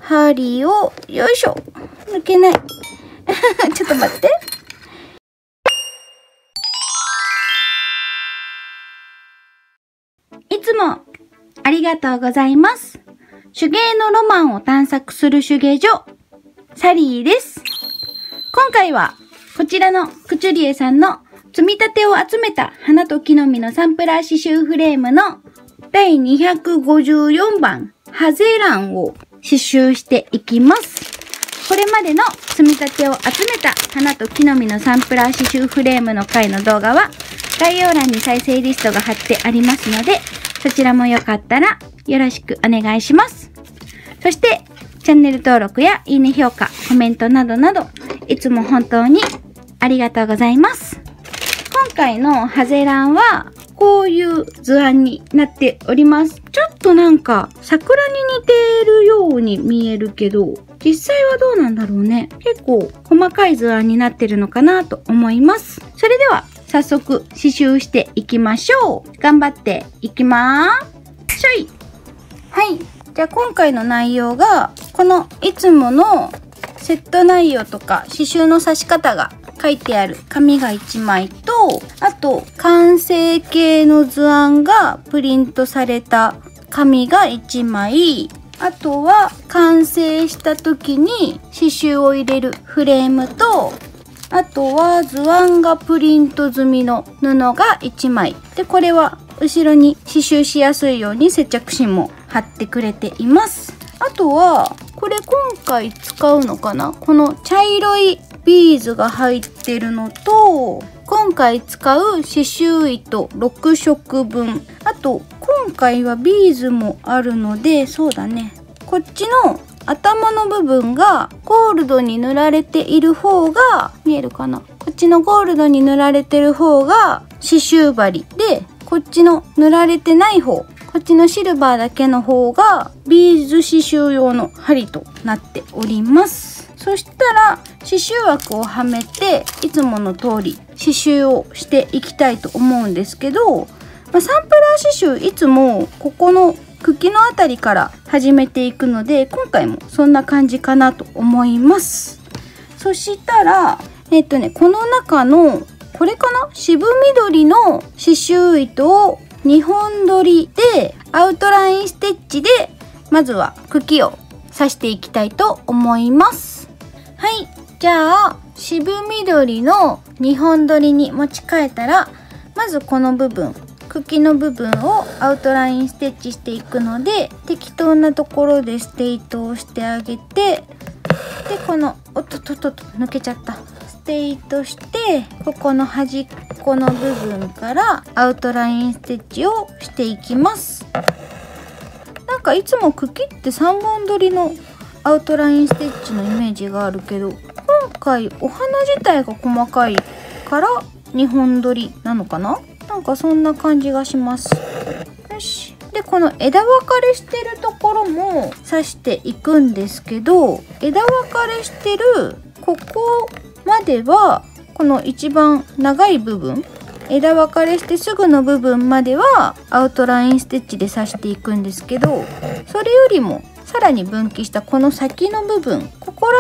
針を、よいしょ。抜けない。ちょっと待って。いつもありがとうございます。手芸のロマンを探索する手芸所、サリーです。今回はこちらのクチュリエさんの積み立てを集めた花と木の実のサンプラー刺繍フレームの第254番ハゼランを刺繍していきます。これまでの積み立てを集めた花と木の実のサンプラー刺繍フレームの回の動画は概要欄に再生リストが貼ってありますので、そちらもよかったらよろしくお願いします。そしてチャンネル登録やいいね評価、コメントなどなどいつも本当にありがとうございます。今回のハゼランはこういう図案になっております。ちょっとなんか桜に似ているように見えるけど、実際はどうなんだろうね。結構細かい図案になってるのかなと思います。それでは早速刺繍していきましょう。頑張っていきまーす。はい。じゃあ今回の内容が、このいつものセット内容とか刺繍の刺し方が書いてある紙が1枚と、あと完成形の図案がプリントされた紙が1枚、あとは完成した時に刺繍を入れるフレームと、あとは図案がプリント済みの布が1枚で、これは後ろに刺繍しやすいように接着芯も貼ってくれています。あとはこれ今回使うのかな、この茶色いビーズが入ってるのと、今回使う刺繍糸6色分、あと今回はビーズもあるので、そうだね、こっちの頭の部分がゴールドに塗られている方が見えるかな、こっちのゴールドに塗られてる方が刺繍針で、こっちの塗られてない方、こっちのシルバーだけの方がビーズ刺繍用の針となっております。そしたら刺繍枠をはめていつもの通り刺繍をしていきたいと思うんですけど、サンプラー刺繍いつもここの茎のあたりから始めていくので、今回もそんな感じかなと思います。そしたらこの中のこれかな、渋緑の刺繍糸を2本取りでアウトラインステッチでまずは茎を刺していきたいと思います。はい、じゃあ渋緑の2本取りに持ち替えたら、まずこの部分、茎の部分をアウトラインステッチしていくので、適当なところでステイトをしてあげて、でこの抜けちゃった、ステイトして、ここの端っこの部分からアウトラインステッチをしていきます。なんかいつも茎って3本取りのアウトラインステッチのイメージがあるけど、今回お花自体が細かいから2本取りなのかな、なんかそんな感じがします。よし。でこの枝分かれしてるところも刺していくんですけど、枝分かれしてるここまでは、この一番長い部分、枝分かれしてすぐの部分まではアウトラインステッチで刺していくんですけど、それよりもさらに分岐したこの先の部分、ここら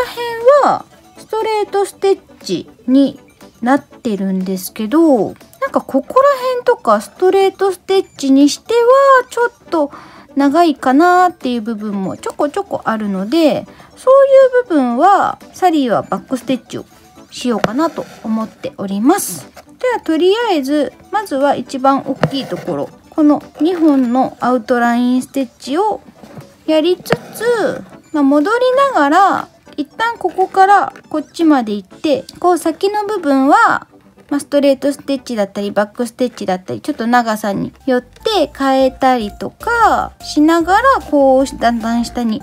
辺はストレートステッチになってるんですけど、なんかここら辺とかストレートステッチにしてはちょっと長いかなっていう部分もちょこちょこあるので、そういう部分はサリーはバックステッチをしようかなと思っております。ではとりあえずまずは一番大きいところ、この2本のアウトラインステッチをやりつつ、戻りながら一旦ここからこっちまで行って、こう先の部分はストレートステッチだったりバックステッチだったり、ちょっと長さによって変えたりとかしながら、こうだんだん下に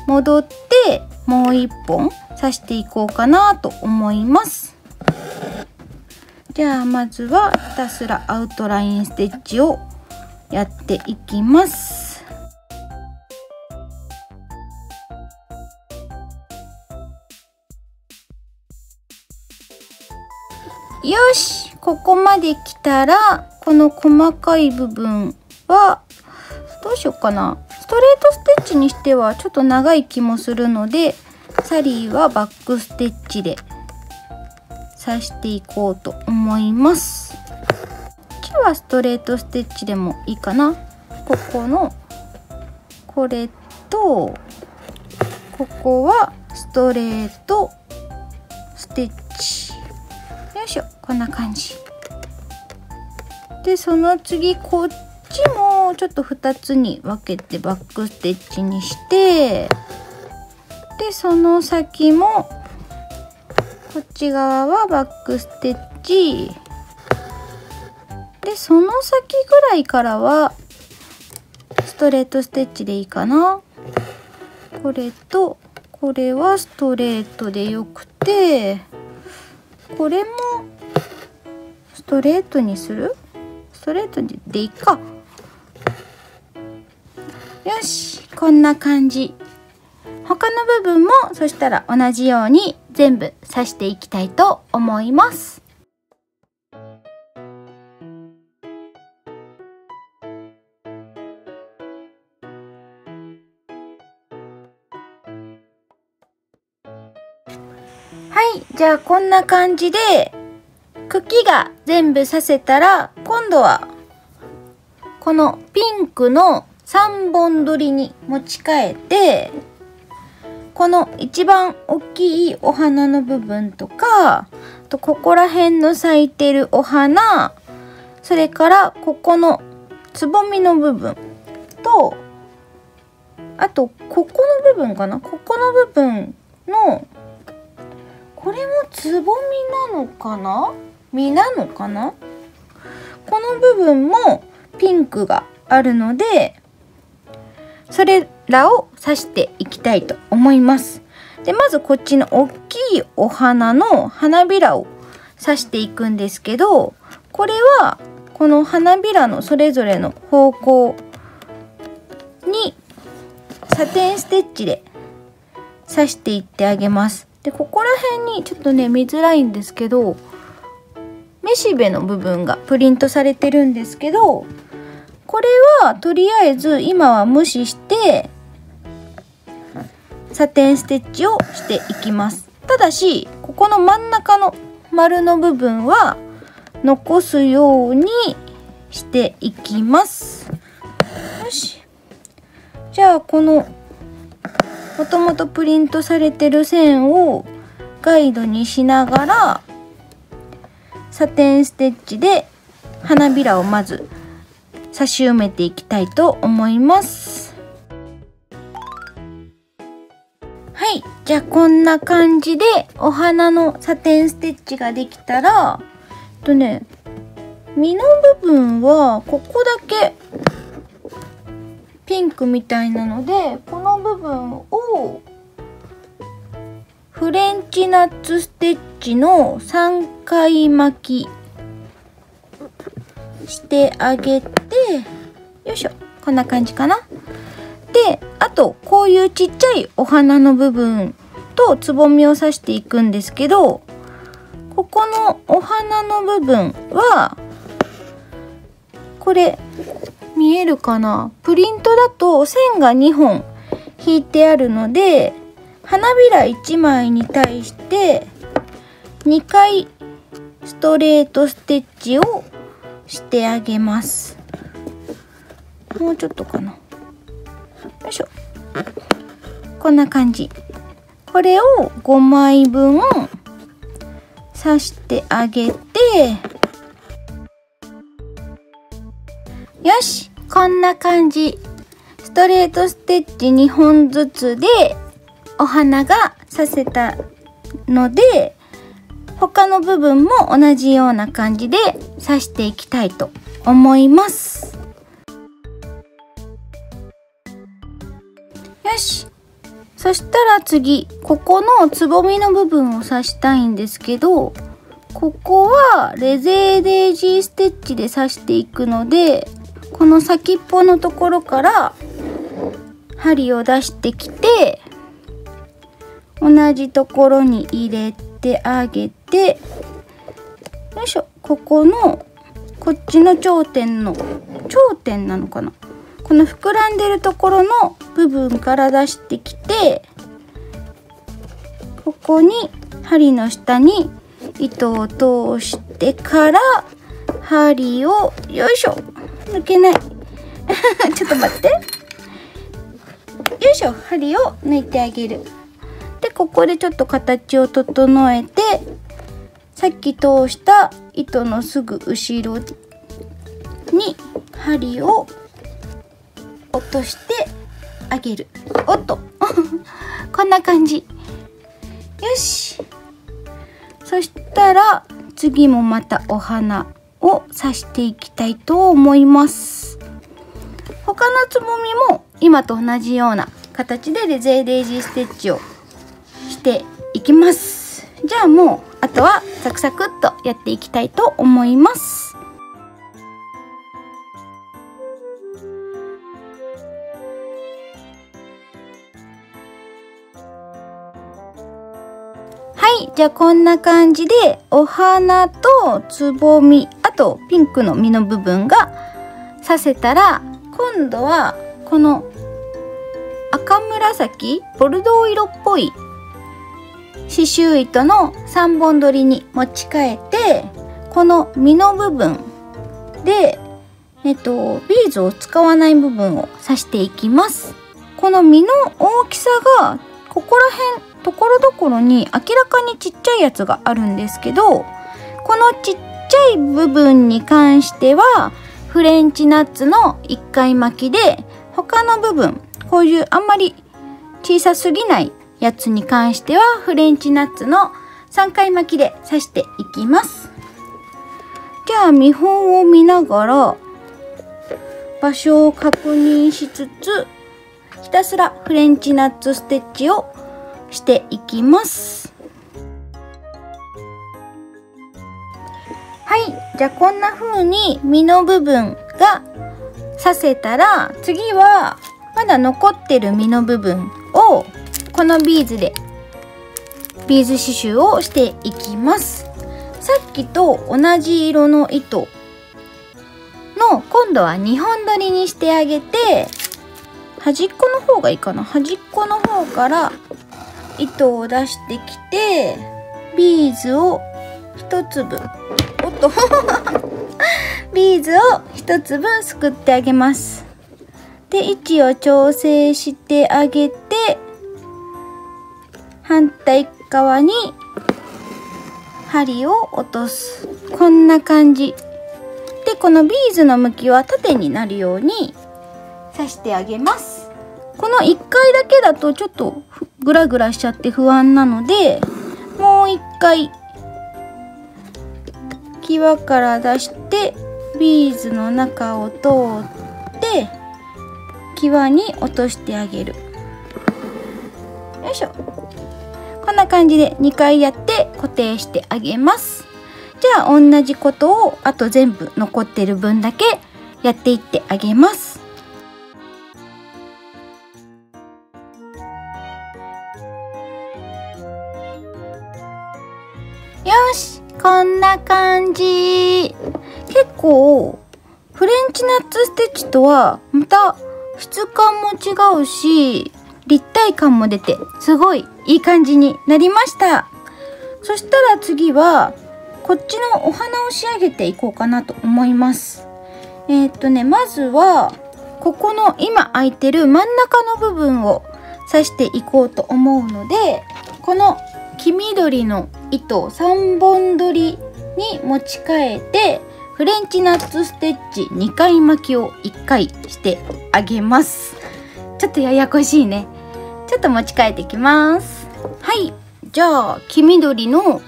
戻ってもう一本刺していこうかなと思います。じゃあまずはひたすらアウトラインステッチをやっていきます。よし、ここまで来たらこの細かい部分はどうしようかな。ストレートステッチにしてはちょっと長い気もするので、サリーはバックステッチで刺していこうと思います。こっちはストレートステッチでもいいかな。ここのこれとここはストレートステッチ。よいしょ、こんな感じで、その次こっちもちょっと2つに分けてバックステッチにして、でその先もこっち側はバックステッチで、その先ぐらいからはストレートステッチでいいかな。これとこれはストレートでよくて、これもストレートにする？ストレートでいいか。よし、こんな感じ。他の部分もそしたら同じように全部刺していきたいと思います。はい、じゃあこんな感じで茎が全部刺せたら、今度はこのピンクの3本取りに持ち替えて、この一番大きいお花の部分とか、あとここら辺の咲いてるお花、それからここのつぼみの部分と、あとここの部分かな、ここの部分の、これもつぼみなのかな、実なのかな、この部分もピンクがあるので、それらを刺していきたいと思います。で、まずこっちの大きいお花の花びらを刺していくんですけど、これはこの花びらのそれぞれの方向にサテンステッチで刺していってあげます。で、ここら辺にちょっとね見づらいんですけど、めしべの部分がプリントされてるんですけど、これはとりあえず今は無視してサテンステッチをしていきます。ただしここの真ん中の丸の部分は残すようにしていきます。よし、じゃあこのもともとプリントされてる線をガイドにしながらサテンステッチで花びらをまず刺し埋めていきたいと思います。はい、じゃあこんな感じでお花のサテンステッチができたら、実の部分はここだけピンクみたいなので、この部分をフレンチナッツステッチの3回巻きしてあげて、よいしょ、こんな感じかな。で、あとこういうちっちゃいお花の部分とつぼみを刺していくんですけど、ここのお花の部分はこれ見えるかな、プリントだと線が2本引いてあるので、花びら1枚に対して2回ストレートステッチをしてあげます。もうちょっとかな、よいしょ、こんな感じ。これを5枚分刺してあげて、よし、こんな感じ。ストレートステッチ2本ずつでお花が刺せたので、他の部分も同じような感じで刺していきたいと思います。よし、そしたら次、ここのつぼみの部分を刺したいんですけど、ここはレゼーデージーステッチで刺していくので、この先っぽのところから針を出してきて、同じところに入れてあげて、よいしょ、ここのこっちの頂点なのかな、この膨らんでるところの部分から出してきて、ここに針の下に糸を通してから針をよいしょ、抜けないちょっと待って、よいしょ、針を抜いてあげる。でここでちょっと形を整えて、さっき通した糸のすぐ後ろに針を落としてあげる。おっとこんな感じ。よし、そしたら次もまたお花を刺していきたいと思います。他のつぼみも今と同じような形でデイジーステッチをしていきます。じゃあもうあとはサクサクっとやっていきたいと思います。はい、じゃあこんな感じでお花とつぼみ、あとピンクの実の部分が刺せたら、今度はこの赤紫ボルドー色っぽい刺繍糸の3本取りに持ち替えて、この実の部分で、ビーズを使わない部分を刺していきます。この実の大きさがここら辺ところどころに明らかにちっちゃいやつがあるんですけど、このちっちゃい部分に関してはフレンチナッツの1回巻きで、他の部分こういうあんまり小さすぎないやつに関してはフレンチナッツの3回巻きで刺していきます。じゃあ見本を見ながら場所を確認しつつ、ひたすらフレンチナッツステッチをしていきます。はい、じゃあこんな風に実の部分が刺せたら、次はまだ残ってる実の部分をこのビーズでビーズ刺繍をしていきます。さっきと同じ色の糸の今度は2本取りにしてあげて、端っこの方がいいかな、端っこの方から糸を出してきて、ビーズを一粒、おっとビーズを一粒すくってあげます。で位置を調整してあげて、反対側に針を落とす。こんな感じで、このビーズの向きは縦になるように刺してあげます。この1回だけだとちょっとグラグラしちゃって不安なので、もう1回際から出してビーズの中を通って際に落としてあげる。よいしょ。こんな感じで2回やって固定してあげます。じゃあ同じことをあと全部残ってる分だけやっていってあげます。よし、こんな感じ。結構フレンチナッツステッチとはまた質感も違うし、立体感も出てすごいいい感じになりました。そしたら次はこっちのお花を仕上げていこうかなと思います。まずはここの今空いてる真ん中の部分を刺していこうと思うので、この黄緑の糸を3本取りに持ち替えて、フレンチナッツステッチ2回巻きを1回してあげます。ちょっとややこしいね。ちょっと持ち替えていきます。はい、じゃあ黄緑の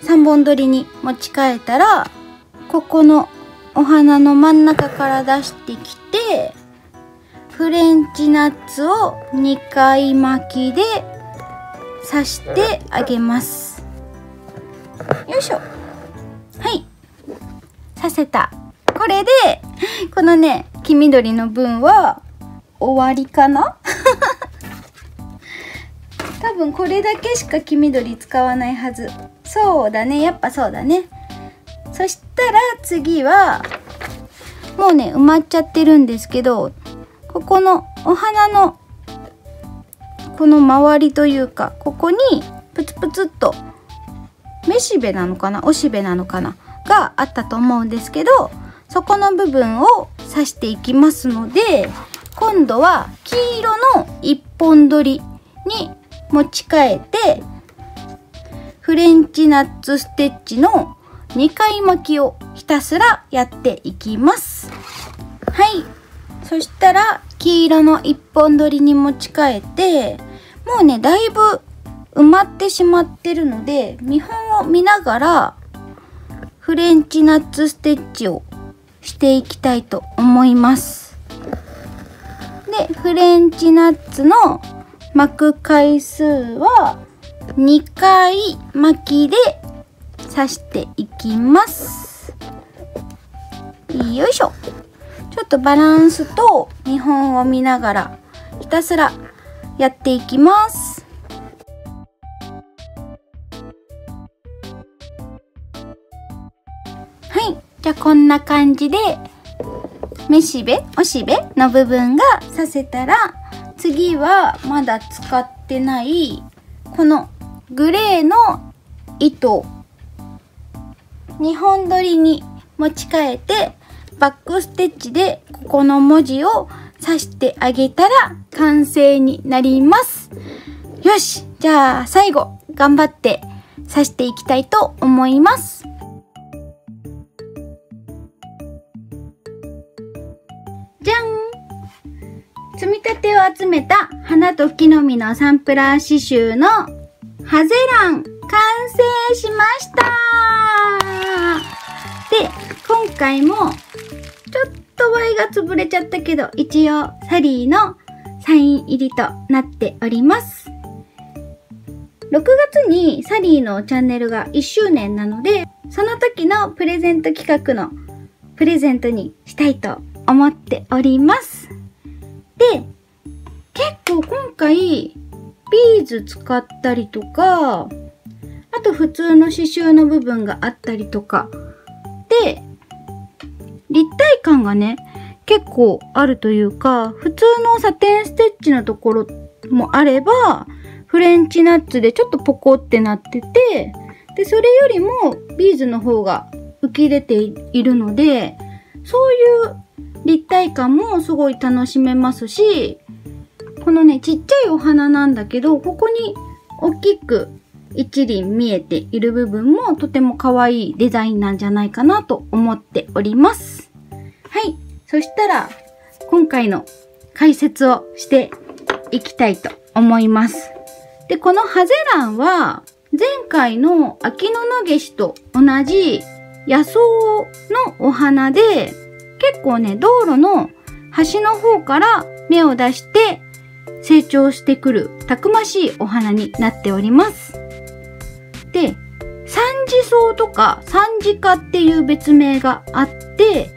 3本取りに持ち替えたら、ここのお花の真ん中から出してきて、フレンチナッツを2回巻きで刺してあげます。よいしょ。はい、刺せた。これでこのね黄緑の分は終わりかな多分これだけしか黄緑使わないはず。そうだね、やっぱそうだね。そしたら次はもうね埋まっちゃってるんですけど、このお花のこの周りというか、ここにプツプツっとめしべなのかな、おしべなのかながあったと思うんですけど、そこの部分を刺していきますので、今度は黄色の1本取りに持ち替えて、フレンチナッツステッチの2回巻きをひたすらやっていきます。はい。そしたら黄色の1本取りに持ち替えて、もうね、だいぶ埋まってしまってるので、見本を見ながらフレンチナッツステッチをしていきたいと思います。で、フレンチナッツの巻く回数は2回巻きで刺していきます。よいしょ。ちょっとバランスと見本を見ながらひたすらやっていきます。はい。じゃあこんな感じでめしべ、おしべの部分が刺せたら、次はまだ使ってないこのグレーの糸2本取りに持ち替えて、バックステッチでここの文字を刺してあげたら完成になります。よし、じゃあ最後頑張って刺していきたいと思います。じゃん！積み立てを集めた花と木の実のサンプラー刺繍のハゼラン完成しました。で、今回もちょっと Y が潰れちゃったけど、一応サリーのサイン入りとなっております。6月にサリーのチャンネルが1周年なので、その時のプレゼント企画のプレゼントにしたいと思っております。で、結構今回ビーズ使ったりとか、あと普通の刺繍の部分があったりとかで、立体感がね結構あるというか、普通のサテンステッチのところもあれば、フレンチナッツでちょっとポコってなってて、でそれよりもビーズの方が浮き出ているので、そういう立体感もすごい楽しめますし、このねちっちゃいお花なんだけど、ここに大きく一輪見えている部分もとても可愛いデザインなんじゃないかなと思っております。はい。そしたら今回の解説をしていきたいと思います。で、このハゼランは前回の秋の野夏と同じ野草のお花で、結構ね道路の端の方から芽を出して成長してくるたくましいお花になっております。で、三次草とか三次花っていう別名があって、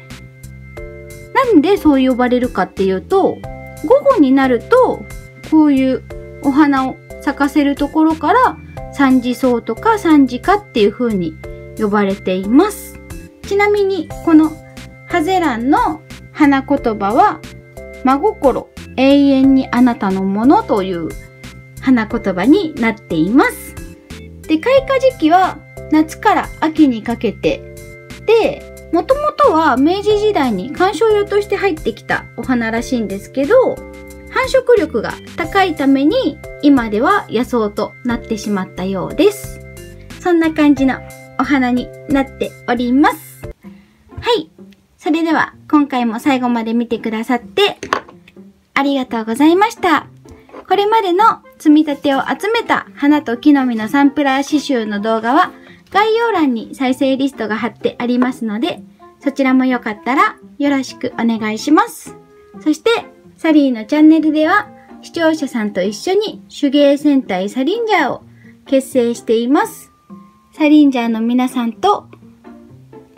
なんでそう呼ばれるかっていうと、午後になるとこういうお花を咲かせるところから三次草とか三次花っていう風に呼ばれています。ちなみにこのハゼランの花言葉は真心、永遠にあなたのものという花言葉になっています。で、開花時期は夏から秋にかけてで、もともとは明治時代に観賞用として入ってきたお花らしいんですけど、繁殖力が高いために今では野草となってしまったようです。そんな感じのお花になっております。はい。それでは今回も最後まで見てくださってありがとうございました。これまでの積み立てを集めた花と木の実のサンプラー刺繍の動画は概要欄に再生リストが貼ってありますので、そちらもよかったらよろしくお願いします。そしてサリーのチャンネルでは視聴者さんと一緒に手芸戦隊サリンジャーを結成しています。サリンジャーの皆さんと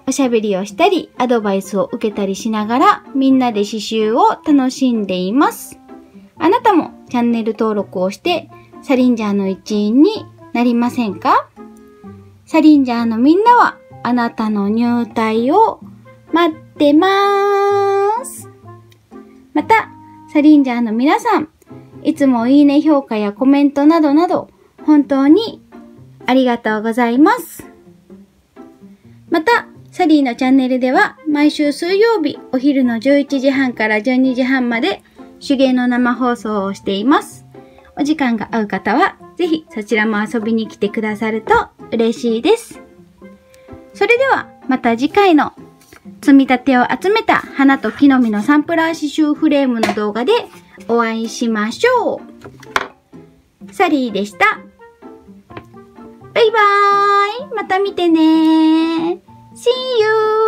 おしゃべりをしたりアドバイスを受けたりしながらみんなで刺繍を楽しんでいます。あなたもチャンネル登録をしてサリンジャーの一員になりませんか？サリンジャーのみんなはあなたの入隊を待ってまーす。また、サリンジャーの皆さん、いつもいいね評価やコメントなどなど、本当にありがとうございます。また、サリーのチャンネルでは毎週水曜日お昼の11時半から12時半まで手芸の生放送をしています。お時間が合う方はぜひそちらも遊びに来てくださると嬉しいです。それではまた次回の積み立てを集めた花と木の実のサンプラー刺繍フレームの動画でお会いしましょう。サリーでした。バイバーイ。また見てね。See you!